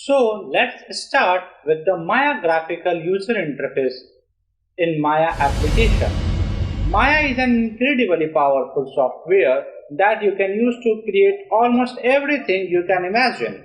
So let's start with the Maya graphical user interface in Maya application. Maya is an incredibly powerful software that you can use to create almost everything you can imagine.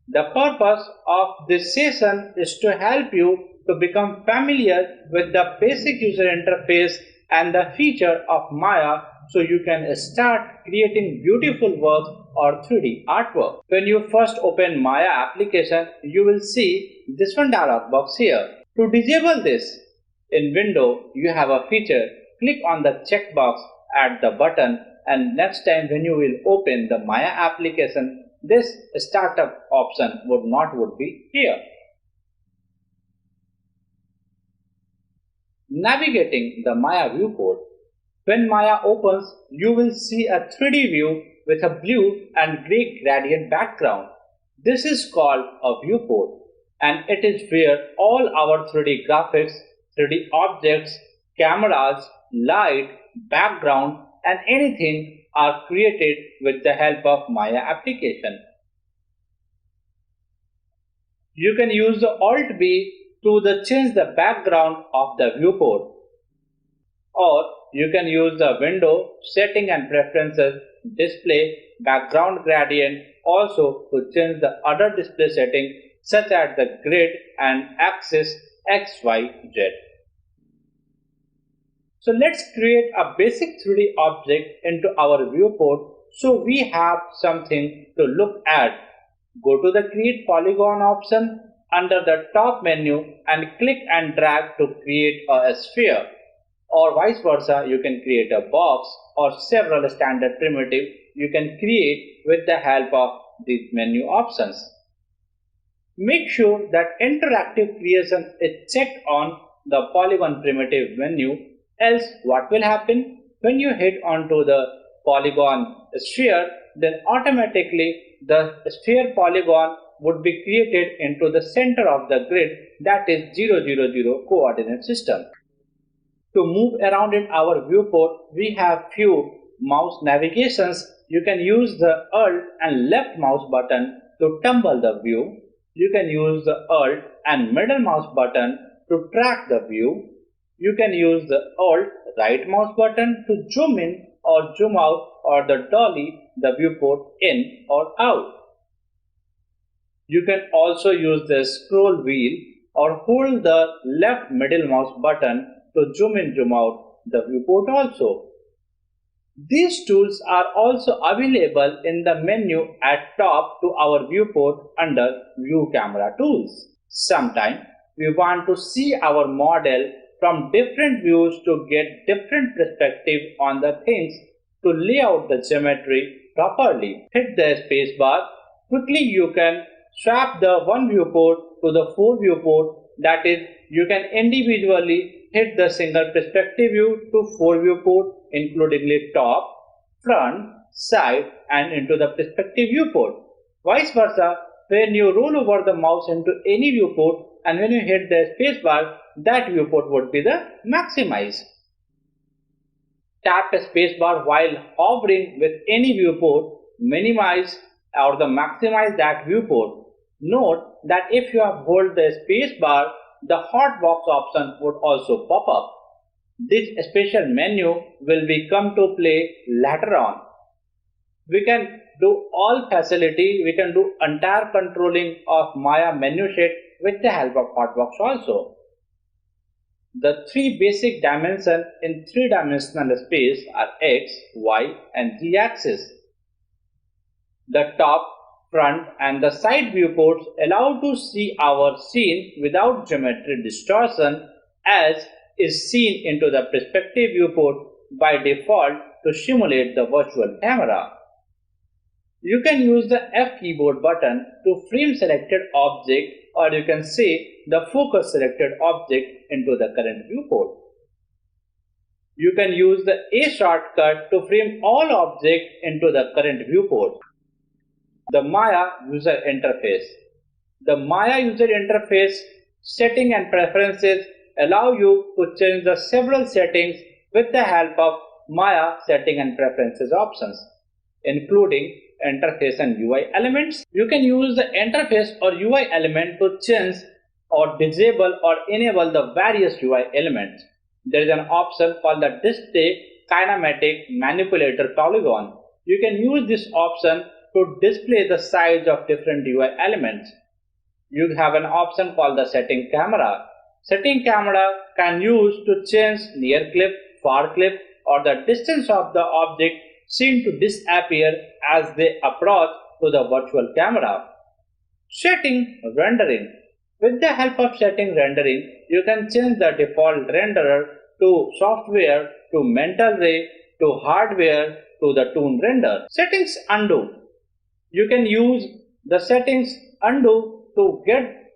The purpose of this session is to help you to become familiar with the basic user interface and the feature of Maya so you can start creating beautiful works or 3D artwork. When you first open Maya application, you will see this one dialog box here. To disable this, in window you have a feature. Click on the checkbox at the button, and next time when you will open the Maya application, this startup option would be here. Navigating the Maya viewport. When Maya opens, you will see a 3D view with a blue and gray gradient background. This is called a viewport, and it is where all our 3D graphics, 3D objects, cameras, light, background, and anything are created with the help of Maya application. You can use the Alt B to change the background of the viewport, or you can use the window setting and preferences display background gradient also to change the other display setting such as the grid and axis X, Y, Z. So let's create a basic 3D object into our viewport so we have something to look at. Go to the Create Polygon option under the top menu and click and drag to create a sphere, or vice versa. You can create a box or several standard primitives you can create with the help of these menu options. Make sure that interactive creation is checked on the polygon primitive menu, else what will happen? When you hit onto the polygon sphere, then automatically the sphere polygon would be created into the center of the grid, that is 0, 0, 0 coordinate system. To move around in our viewport, we have few mouse navigations. You can use the Alt and left mouse button to tumble the view. You can use the Alt and middle mouse button to track the view. You can use the Alt right mouse button to zoom in or zoom out, or the dolly the viewport in or out. You can also use the scroll wheel or hold the left middle mouse button to zoom in zoom out the viewport also. These tools are also available in the menu at top to our viewport under View Camera Tools. Sometimes we want to see our model from different views to get different perspective on the things to lay out the geometry properly. Hit the space bar. Quickly you can swap the one viewport to the 4 viewport, that is, you can individually hit the single perspective view to 4 viewport, including the top, front, side, and into the perspective viewport. Vice versa, when you roll over the mouse into any viewport and when you hit the space bar, that viewport would be the maximize. Tap the space bar while hovering with any viewport, minimize or the maximize that viewport. Note that if you have hold the space bar, the hotbox option would also pop up. This special menu will be come to play later on. We can do all facility, we can do entire controlling of Maya menu set with the help of hotbox also. The three basic dimensions in three-dimensional space are X, Y, and Z axis. The top, front, and the side viewports allow to see our scene without geometry distortion, as is seen into the perspective viewport by default to simulate the virtual camera. You can use the F keyboard button to frame selected object, or you can say the focus selected object into the current viewport. You can use the A shortcut to frame all objects into the current viewport. The Maya user interface. The Maya user interface setting and preferences allow you to change the several settings with the help of Maya setting and preferences options, including interface and UI elements. You can use the interface or UI element to change or disable or enable the various UI elements. There is an option called the display kinematic manipulator polygon. You can use this option to display the size of different UI elements. You have an option called the setting camera. Setting camera can use to change near clip, far clip, or the distance of the object seen to disappear as they approach to the virtual camera. Setting rendering. With the help of setting rendering, you can change the default renderer to software, to mental ray, to hardware, to the toon render. Settings undo. You can use the settings undo to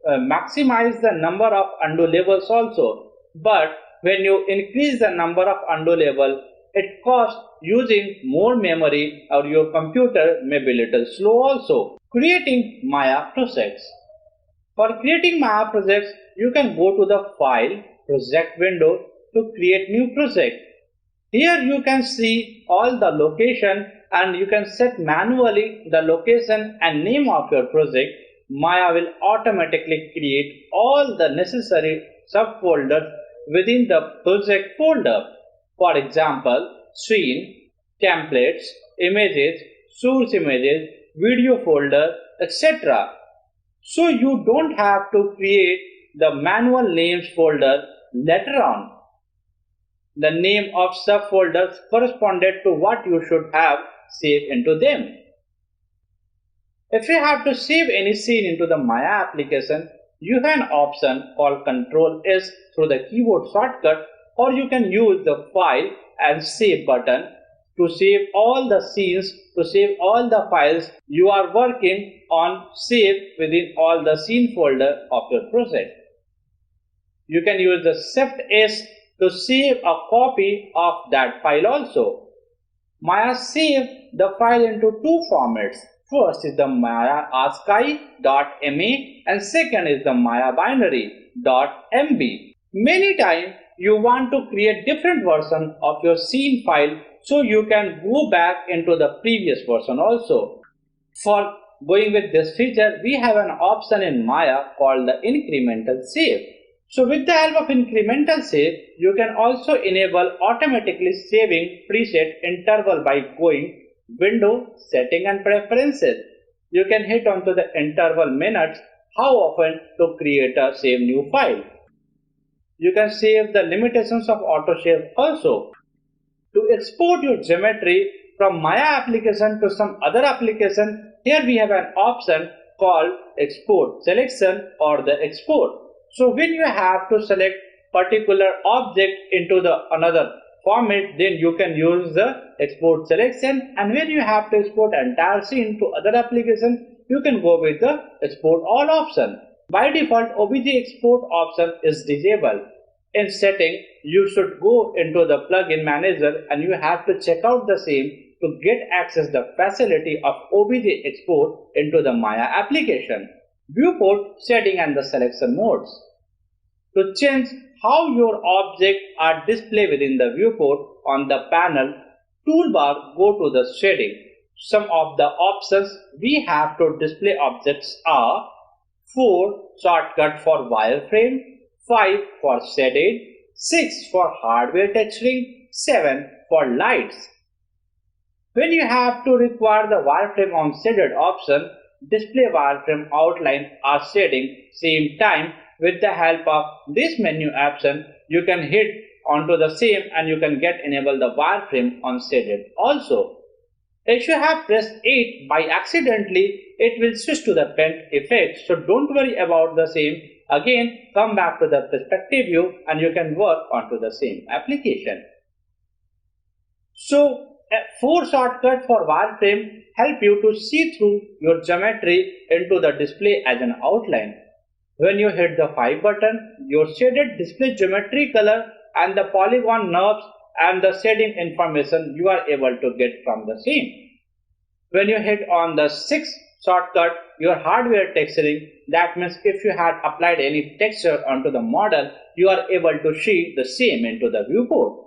maximize the number of undo levels also. But when you increase the number of undo level, it costs using more memory or your computer may be little slow also. Creating Maya projects. For creating Maya projects, you can go to the File, Project window to create new project. Here you can see all the location and you can set manually the location and name of your project. Maya will automatically create all the necessary subfolders within the project folder. For example, scene, templates, images, source images, video folder, etc. So you don't have to create the manual names folder later on. The name of subfolders corresponded to what you should have saved into them. If you have to save any scene into the Maya application, you have an option called Ctrl S through the keyboard shortcut, or you can use the File and Save button to save all the scenes, to save all the files you are working on, save within all the scene folder of your project. You can use the Shift S to save a copy of that file also. Maya save the file into two formats. First is the Maya ASCII.ma and second is the Maya binary.mb. Many times you want to create different version of your scene file, so you can go back into the previous version also. For going with this feature, we have an option in Maya called the incremental save. So with the help of incremental save, you can also enable automatically saving preset interval by going Window, Setting and Preferences. You can hit onto the interval minutes, how often to create a save new file. You can save the limitations of autosave also. To export your geometry from Maya application to some other application, here we have an option called Export Selection or the Export. So when you have to select particular object into the another format, then you can use the export selection, and when you have to export entire scene to other application, you can go with the export all option. By default, OBJ export option is disabled. In setting, you should go into the plugin manager and you have to check out the same to get access the facility of OBJ export into the Maya application. Viewport, setting and the selection modes. To change how your objects are displayed within the viewport on the panel toolbar, go to the shading. Some of the options we have to display objects are 4 shortcut for wireframe, 5 for shaded, 6 for hardware texturing, 7 for lights. When you have to require the wireframe on shaded option, display wireframe outline or shading same time. With the help of this menu option, you can hit onto the same and you can get enable the wireframe on shaded also. If you have pressed 8 by accidentally, it will switch to the pen effect, so don't worry about the same. Again, come back to the perspective view and you can work onto the same application. So, a 4 shortcut for wireframe help you to see through your geometry into the display as an outline. When you hit the 5 button, your shaded display geometry color and the polygon knobs and the shading information you are able to get from the same. When you hit on the 6 shortcut, your hardware texturing, that means if you had applied any texture onto the model, you are able to see the same into the viewport.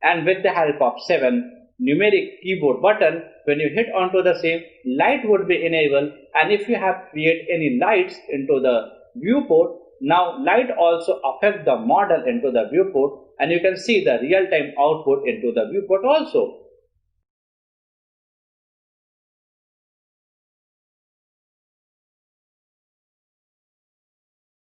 And with the help of 7, numeric keyboard button, when you hit onto the same, light would be enabled, and if you have create any lights into the viewport, now light also affect the model into the viewport, and you can see the real-time output into the viewport also.